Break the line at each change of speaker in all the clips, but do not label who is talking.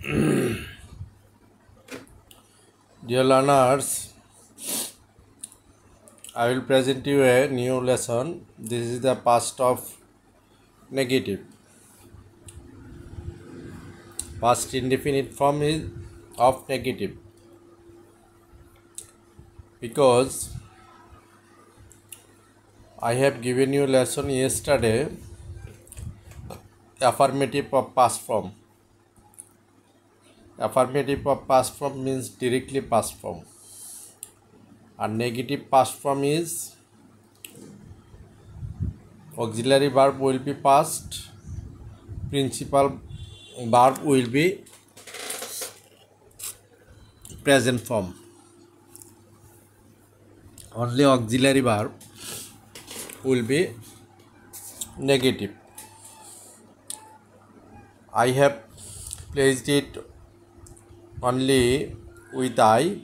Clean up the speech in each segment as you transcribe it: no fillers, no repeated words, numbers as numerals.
Dear learners, I will present you a new lesson. This is the past of negative. Past indefinite form is of negative because I have given you lesson yesterday affirmative of past form. Affirmative of past form means directly past form. And negative past form is auxiliary verb will be past, principal verb will be present form. Only auxiliary verb will be negative. I have placed it only with I,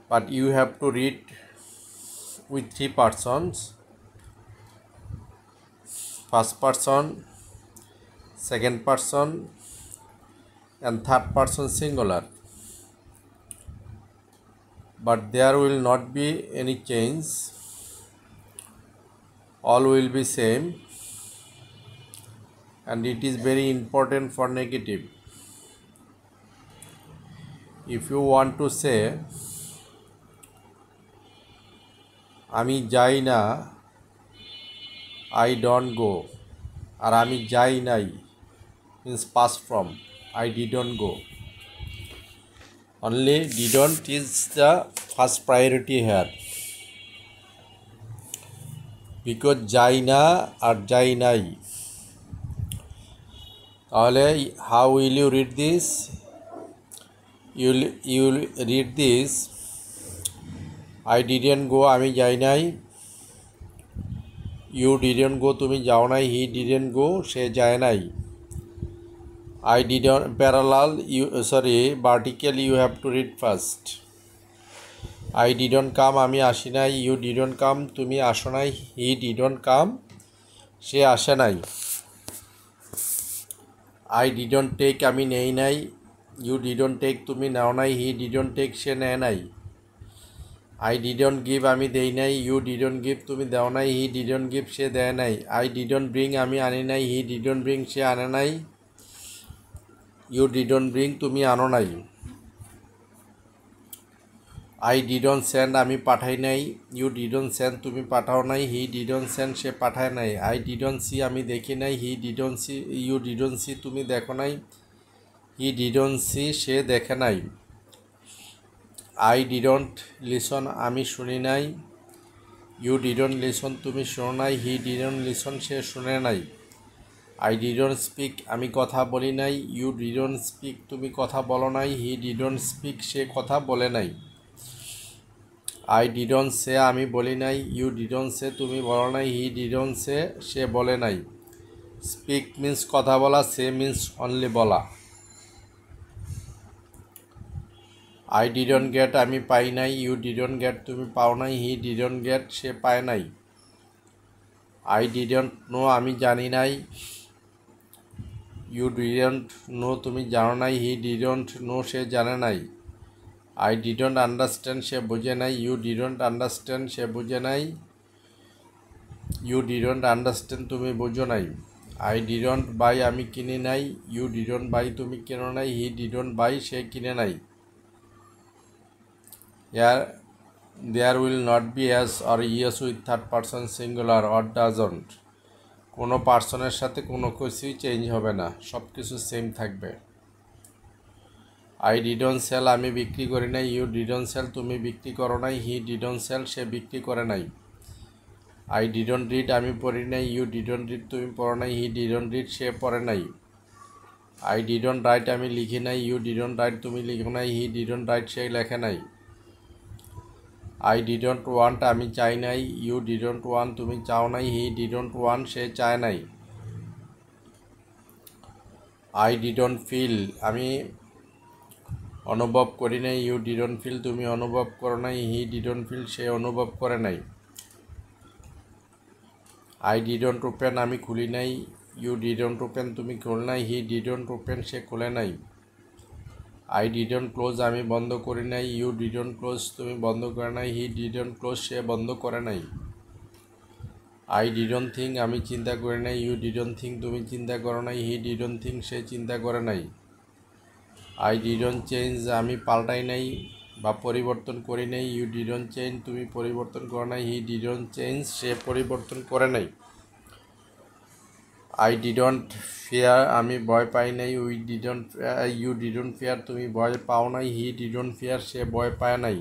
but you have to read with three persons: first person, second person, and third person singular. But there will not be any change. All will be same, and it is very important for negative. If you want to say আমি যাই না, I don't go, আর আমি যাই নাই means past form, I didn't go. Only didn't is the first priority here because যাই না আর যাই নাই. তাহলে how will you read this? You will read this I didn't go, আমি যাই নাই. You didn't go, তুমি যাও নাই. He didn't go, সে যায় নাই. I didn't parallel vertical you have to read first. I didn't come, আমি আসি নাই. You didn't come, তুমি আসো নাই. He didn't come, সে আসে নাই. I didn't take, আমি নেই নাই. You didn't take, তুমি নাও নাই. He didn't take, সে নেয় নাই. I didn't give, আমি দেই নাই. You didn't give, তুমি দাও নাই. He didn't give, সে দেয় নাই. I didn't bring, আমি আনি নাই. He didn't bring, সে আনে নাই. You didn't bring, তুমি আনো নাই. I didn't send, আমি পাঠাই নাই. You didn't send, তুমি পাঠাও নাই. He didn't send, সে পাঠায় নাই. I didn't see, আমি দেখি নাই. He didn't see, you didn't see, তুমি দেখো নাই. He didn't see, সে দেখে নাই. I didn't listen, আমি শুনি নাই. You didn't listen, তুমি শোনো নাই. He didn't listen, সে শুনে নাই. I didn't speak, আমি কথা বলি নাই. You didn't speak, তুমি কথা বলো নাই. He didn't speak, সে কথা বলে নাই. I didn't say, আমি বলি নাই. You didn't say, তুমি বলো নাই. He didn't say, সে বলে নাই. Speak means কথা বলা, say means only বলা. I didn't get, আমি পাই নাই. You didn't get, তুমি পাও নাই. He didn't get, সে পায় নাই. I didn't know, আমি জানি নাই. You didn't know, তুমি জানো নাই. He didn't know, সে জানে নাই. I didn't understand, সে বুঝে নাই. You didn't understand, সে বুঝে নাই. You didn't understand, তুমি বুঝো নাই. I didn't buy, আমি কিনি নাই. You didn't buy, তুমি কেনো নাই. He didn't buy, সে কিনে নাই. Here there will not be as or yes with third person singular or doesn't. কোনো পার্সনের সাথে কোনো কিছুই চেঞ্জ হবে না, সব কিছু সেম থাকবে. I didn't sell, আমি বিক্রি করি নাই. You didn't sell, তুমি বিক্রি করো নাই. He didn't sell, সে বিক্রি করে নাই. I didn't read, আমি পড়ি নাই. You didn't read, তুমি পড়ো নাই. He didn't read, সে পড়ে নাই. I didn't write, আমি লিখি নাই. You didn't write, তুমি লিখো নাই. He didn't write, সে লেখে নাই. I didn't want, আমি চাই নাই. You didn't want, তুমি চাও নাই. He didn't want, সে চায় নাই. I didn't feel, আমি অনুভব করি নাই. You didn't feel, তুমি অনুভব করো নাই. He didn't feel, সে অনুভব করে নাই. I didn't open, আমি খুলি নাই. You didn't open, তুমি খোল নাই. He didn't open, সে খোলে নাই. আই ডিডন্ট ক্লোজ আমি বন্ধ করি নাই, ইউ ডিডন্ট ক্লোজ তুমি বন্ধ করে নাই, হি ডিডন্ট ক্লোজ সে বন্ধ করে নাই। আই ডিডন্ট থিঙ্ক আমি চিন্তা করি নাই, ইউ ডিডন্ট থিঙ্ক তুমি চিন্তা করো নাই, হি ডিডন্ট থিঙ্ক সে চিন্তা করে নাই। আই ডিডন্ট চেঞ্জ আমি পাল্টাই নাই বা পরিবর্তন করি নাই, ইউ ডিডন্ট চেঞ্জ তুমি পরিবর্তন করো নাই, হি ডিডন্ট চেঞ্জ সে পরিবর্তন করে নাই। আই ডিডন্ট ফিয়ার আমি ভয় পাই নাই, ইউ ডিডন্ট ফিয়ার তুমি ভয় পাও নাই, হি ডিডন্ট ফিয়ার সে ভয় পায় নাই।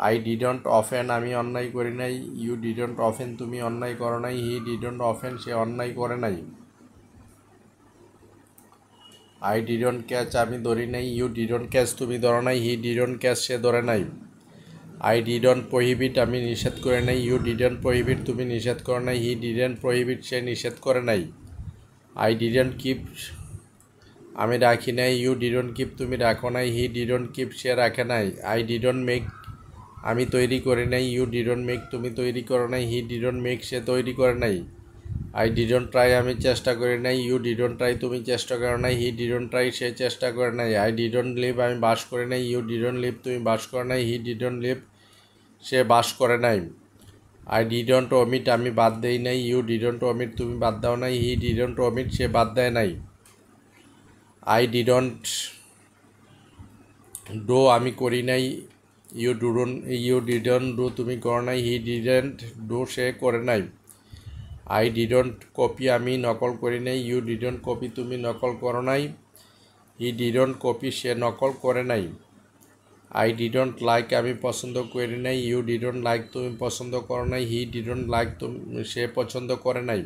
আই ডিডন্ট অফেন আমি অন্যায় করি নাই, ইউ ডিডন্ট অফেন তুমি অন্যায় করো নাই, হি ডিডন্ট অফেন সে অন্যায় করে নাই। আই ডিডন্ট ক্যাচ আমি ধরি নাই, ইউ ডিডন্ট ক্যাচ তুমি ধরো নাই, হি ডিডন্ট ক্যাচ সে ধরে নাই। আই ডিডন্ট প্রহিবিট আমি নিষেধ করে নাই, ইউ ডিডন্ট প্রহিবিট তুমি নিষেধ করো নাই, হি ডিডন্ট প্রহিবিট সে নিষেধ করে নাই। আই ডিডন্ট কিপ আমি রাখি নাই, ইউ ডিডন্ট কিপ তুমি রাখো নাই, হি ডিডন্ট কিপ সে রাখে নাই। আই ডিডন্ট মেক আমি তৈরি করি নাই, ইউ ডিডন্ট মেক তুমি তৈরি করো নাই, হি ডিডন্ট মেক সে তৈরি করে নাই। আই ডিডন্ট ট্রাই আমি চেষ্টা করি নাই, ইউ ডিডন্ট ট্রাই তুমি চেষ্টা করো নাই, হি ডিডন্ট ট্রাই সে চেষ্টা করে নাই। আই ডিডন্ট লিভ আমি বাস করি নাই, ইউ ডিডন্ট লিভ তুমি বাস করো নাই, হি ডিডন্ট লিভ সে বাস করে নাই। আই ডিডন্ট ওমিট আমি বাদ দেই নাই, ইউ ডিডন্ট ওমিট তুমি বাদ দাও নাই, হি ডিডন্ট ওমিট সে বাদ দেয় নাই। আই ডিডন্ট ডু আমি করি নাই, ইউ ডিডন্ট ডু তুমি করো নাই, হি ডিডন্ট ডু সে করে নাই। আই ডিডন্ট কপি আমি নকল করি নাই, ইউ ডিডন্ট কপি তুমি নকল করো নাই, হি ডিডন্ট কপি সে নকল করে নাই। আই ডিডন্ট লাইক আমি পছন্দ করি নাই, ইউ ডিডন্ট লাইক তুমি পছন্দ করো নাই, হি ডিডন্ট লাইক তুমি সে পছন্দ করে নাই।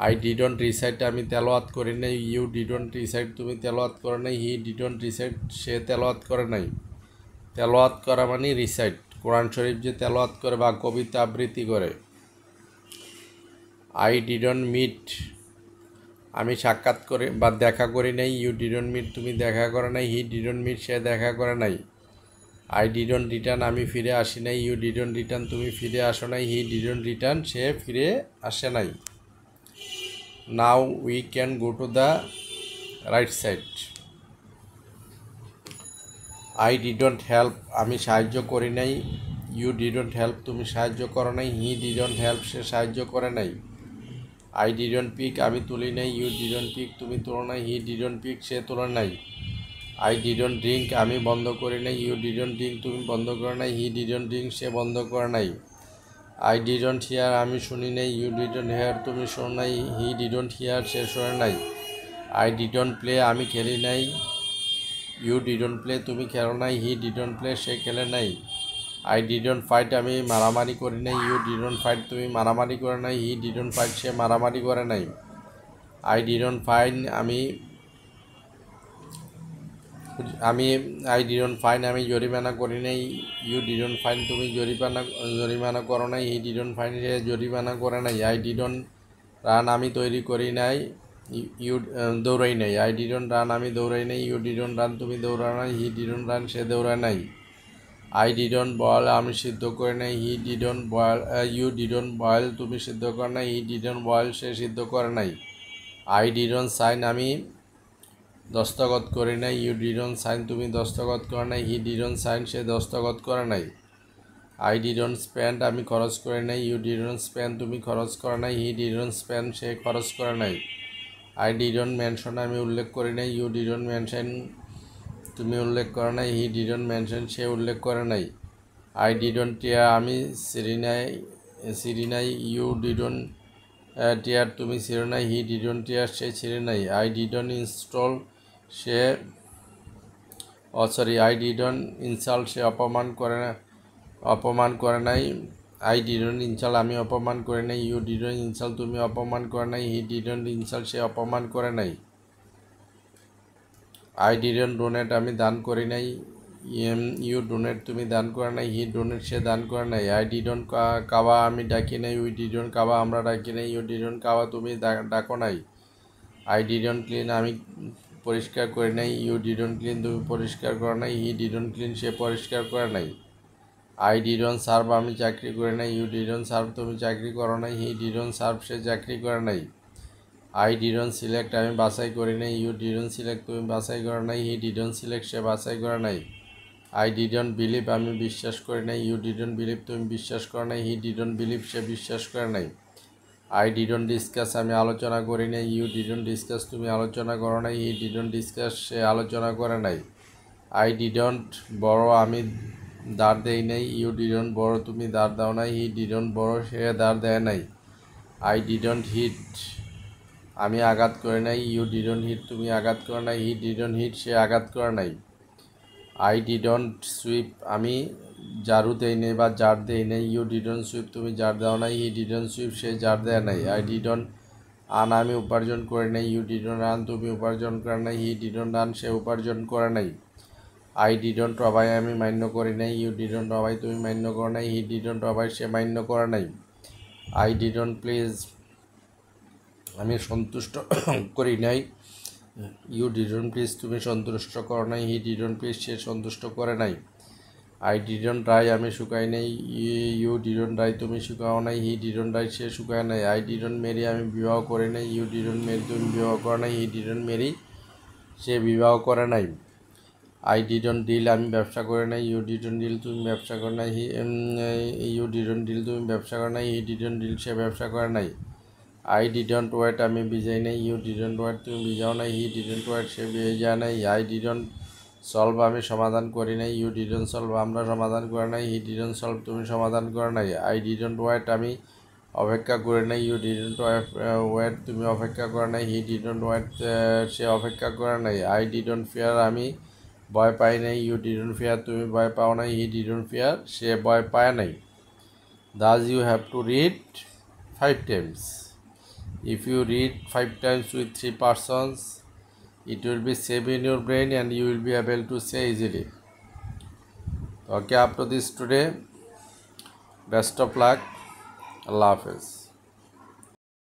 আই ডিডন্ট রিসাইট আমি তেলাওয়াত করি নাই, ইউ ডিডন্ট রিসাইট তুমি তেলাওয়াত করো নাই, হি ডিডন্ট রিসাইট সে তেলাওয়াত করে নাই। তেলাওয়াত করা মানে রিসাইট, কোরআন শরীফ যে তেলাওয়াত করে বা কবিতা আবৃত্তি করে। আই ডিডন্ট মিট আমি সাক্ষাৎ করে বা দেখা করি নাই, ইউ ডিডন্ট মিট তুমি দেখা করে নাই, হি ডিডন্ট মিট সে দেখা করে নাই। আই ডিডন্ট রিটার্ন আমি ফিরে আসি নাই, ইউ ডিডন্ট রিটার্ন তুমি ফিরে আসো নাই, হি ডিডন্ট রিটার্ন সে ফিরে আসে নাই। Now we can go to the right side. I didn't help আমি সাহায্য করি নাই, ইউ ডিডন্ট হেল্প তুমি সাহায্য করো নাই, হি ডিডন্ট হেল্প সে সাহায্য করে নাই। আই ডিডন্ট পিক আমি তুলি নাই, ইউ ডিডন্ট পিক তুমি তোলো নাই, হি ডিডন্ট পিক সে তোলে নাই। আই ডিডন্ট ড্রিঙ্ক আমি বন্ধ করি নাই, ইউ ডিডন্ট ড্রিঙ্ক তুমি বন্ধ করে নাই, হি ডিডন্ট ড্রিঙ্ক সে বন্ধ করে নাই। আই ডিডন্ট হিয়ার আমি শুনি নাই, ইউ ডিডন্ট হেয়ার তুমি শোনো নাই, হি ডিডন্ট হিয়ার সে শোনে নাই। আই ডিডন্ট প্লে আমি খেলি নাই, ইউ ডিডন্ট প্লে তুমি খেলো নাই, হি ডিডন্ট প্লে সে খেলে নাই। আই ডিডন্ট ফাইট আমি মারামারি করি নাই, ইউ ডিডন্ট ফাইট তুমি মারামারি করে নাই, হি ডিডন্ট ফাইট সে মারামারি করে নাই। I didn't fine I didn't fine আমি জরিমানা করি নাই, ইউ ডিডন্ট ফাইন তুমি জরিমানা করো নাই, হি ডিডন্ট ফাইন সে জরিমানা করে নাই। আই ডিডন্ট রান আমি তৈরি করি নাই, ইউ দৌড়াই নাই, আই ডিডন্ট রান আমি দৌড়াই নাই, ইউ ডিডন্ট রান তুমি দৌড়াও নাই, হি ডিডন্ট রান সে দৌড়ায় নাই। আই ডিডন্ট বয়েল আমি সিদ্ধ করে নাই, he didn't boil you didn't boil তুমি সিদ্ধ করে নাই, হি ডিডন্ট বয়েল সে সিদ্ধ করে নাই। আই ডিডন্ট সাইন আমি দস্তখত করি নাই, ইউ ডিডন্ট সাইন তুমি দস্তখত করে নাই, হি ডিডন্ট সাইন সে দস্তখত করে নাই। আই ডিডন্ট স্পেন্ড আমি খরচ করে নাই, ইউ ডিডন্ট স্পেন্ড তুমি খরচ করে নাই, হি ডিডন্ট স্পেন্ড সে খরচ করে নাই। আই ডিডন্ট মেনশন আমি উল্লেখ করি নাই, ইউ ডিডন্ট মেনশন তুমি উল্লেখ করে নাই, হি ডিডন্ট মেনশন সে উল্লেখ করে নাই। আই ডিডন্ট টিয়ার আমি সিঁড়ি নাই, ইউ ডিডন্ট টিয়ার তুমি ছিঁড়ো নাই, হি ডিডন্ট টিয়ার সে ছিঁড়ে নাই। আই ডিডন্ট ইনস্টল সে আই ডিডন্ট ইনসাল্ট সে অপমান করে নাই, আই ডিডন্ট ইনসাল্ট আমি অপমান করে নাই, ইউ ডিডন্ট ইনসাল্ট তুমি অপমান করে নাই, হি ডিডন্ট ইনসাল্ট সে অপমান করে নাই। আই ডিডন্ট ডোনেট আমি দান করি নাই, ইউ ডোনেট তুমি দান করে নাই, হি ডোনেট সে দান করে নাই। আই ডিডন্ট কাবা আমি ডাকি নাই, উই ডিডন্ট কাবা আমরা ডাকি নাই, ইউ ডিডন্ট কাবা তুমি ডাকো নাই। আই ডিডন্ট ক্লিন আমি পরিষ্কার করি নাই, ইউ ডিডন্ট ক্লিন তুমি পরিষ্কার করো নাই, হি ডিডন্ট ক্লিন সে পরিষ্কার করে নাই। আই ডিডন্ট সার্ভ আমি চাকরি করি নাই, ইউ ডিডন্ট সার্ভ তুমি চাকরি করো নাই, হি ডিডন্ট সার্ভ সে চাকরি করে নাই। আই ডিডন্ট সিলেক্ট আমি বাছাই করি নাই, ইউ ডিডন্ট সিলেক্ট তুমি বাছাই করা নাই, হি ডিডন্ট সিলেক্ট সে বাছাই করা নাই। আই ডিডন্ট বিলিভ আমি বিশ্বাস করি নাই, ইউ ডিডন্ট বিলিভ তুমি বিশ্বাস করো নাই, হি ডিডন্ট বিলিভ সে বিশ্বাস করে নাই। আই ডিডন্ট ডিসকাস আমি আলোচনা করি নাই, ইউ ডিডন্ট ডিসকাস তুমি আলোচনা করো নাই, হি ডিডন্ট ডিসকাস সে আলোচনা করে নাই। আই ডিডন্ট বড় আমি দাঁড় দেই নাই, ইউ ডিডন্ট বড় তুমি দাঁড় দাও নাই, হি ডিডন্ট বড় সে দাঁড় দেয় নাই। আই ডিডন্ট হিট আমি আঘাত করে নাই, ইউ ডিডন্ট হিট তুমি আঘাত করে নাই, হি ডিডন্ট হিট সে আঘাত করে নাই। আই ডিডন্ট সুইপ আমি ঝাড়ু দেই নাই বা ঝাড় দেই নাই, ইউ ডিডন্ট সুইপ তুমি ঝাড় দাও নাই, হি ডিডন্ট সুইপ সে ঝাড় দেয় নাই। আই ডিডন্ট আন আমি উপার্জন করে নাই, ইউ ডিডন্ট আন তুমি উপার্জন করে নাই, হি ডিডন্ট আন সে উপার্জন করে নাই। আই ডিডন্ট অবাই আমি মান্য করি নাই, ইউ ডিডন্ট অবাই তুমি মান্য করো নাই, হি ডিডন্ট অবাই সে মান্য করে নাই। আই ডিডন্ট প্লিজ আমি সন্তুষ্ট করি নাই, ইউ ডিডন্ট প্লিজ তুমি সন্তুষ্ট করো নাই, হি ডিডন্ট প্লিজ সে সন্তুষ্ট করে নাই। আই ডিডন্ট ড্রাই আমি শুকাই নাই, ইউ ডিডন্ট ড্রাই তুমি শুকাও নাই, হি ডিডন্ট ড্রাই সে শুকায় নাই। আই ডিডন্ট মেরি আমি বিবাহ করে নাই, ইউ ডিডন্ট মেরি তুমি বিবাহ করো নাই, হি ডিডন্ট মেরি সে বিবাহ করে নাই। আই ডিডন্ট ডিল আমি ব্যবসা করে নাই, ইউ ডিডন্ট ডিল তুমি ব্যবসা করে নাই, ইউ ডিডন্ট ডিল তুমি ব্যবসা করে নাই, হি ডিডন্ট ডিল সে ব্যবসা করে নাই। আই ডিডন্ট ওয়েট আমি ভিজাই নাই, ইউ ডিডন্ট ওয়েট তুমি ভিজাও নাই, হি ডিডন্ট ওয়েট সে ভিজা নাই। আই ডিডন্ট সলভ আমি সমাধান করি নাই, ইউ ডিডন্ট সলভ আমরা সমাধান করে নাই, হি ডিডন্ট সলভ তুমি সমাধান করে নাই। আই ডিডন্ট ওয়েট আমি অপেক্ষা করে নাই, ইউ ডিডন্ট ওয়েট তুমি অপেক্ষা করে নাই, হি ডিডন্ট ওয়েট সে অপেক্ষা করে নাই। আই ডিডন্ট ফিয়ার আমি ভয় পাই নাই, ইউ ডিডন্ট ফিয়ার তুমি ভয় পাও নাই, হি ডিডন্ট ফিয়ার সে ভয় পায় নাই। Thus you have to read 5 times. If you read 5 times with 3 persons, it will be saved in your brain and you will be able to say easily. Okay, up to this today. Best of luck. Allah Hafiz.